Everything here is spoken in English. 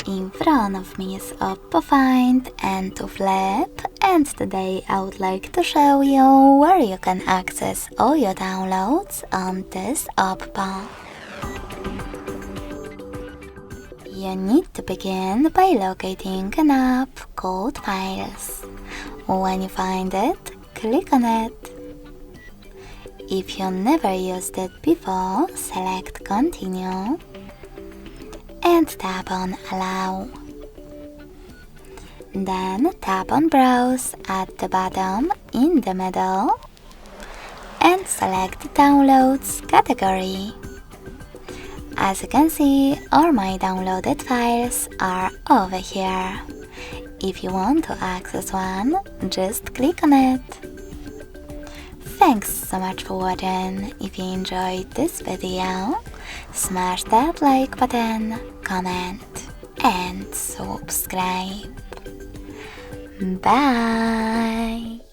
In front of me is OPPO Find and to Flip, and today I would like to show you where you can access all your downloads on this OPPO. You need to begin by locating an app called Files. When you find it, click on it. If you never used it before, select Continue and tap on Allow. Then tap on Browse at the bottom in the middle and select Downloads category. As you can see, all my downloaded files are over here. If you want to access one, just click on it. Thanks so much for watching. If you enjoyed this video, smash that like button, comment and subscribe. Bye!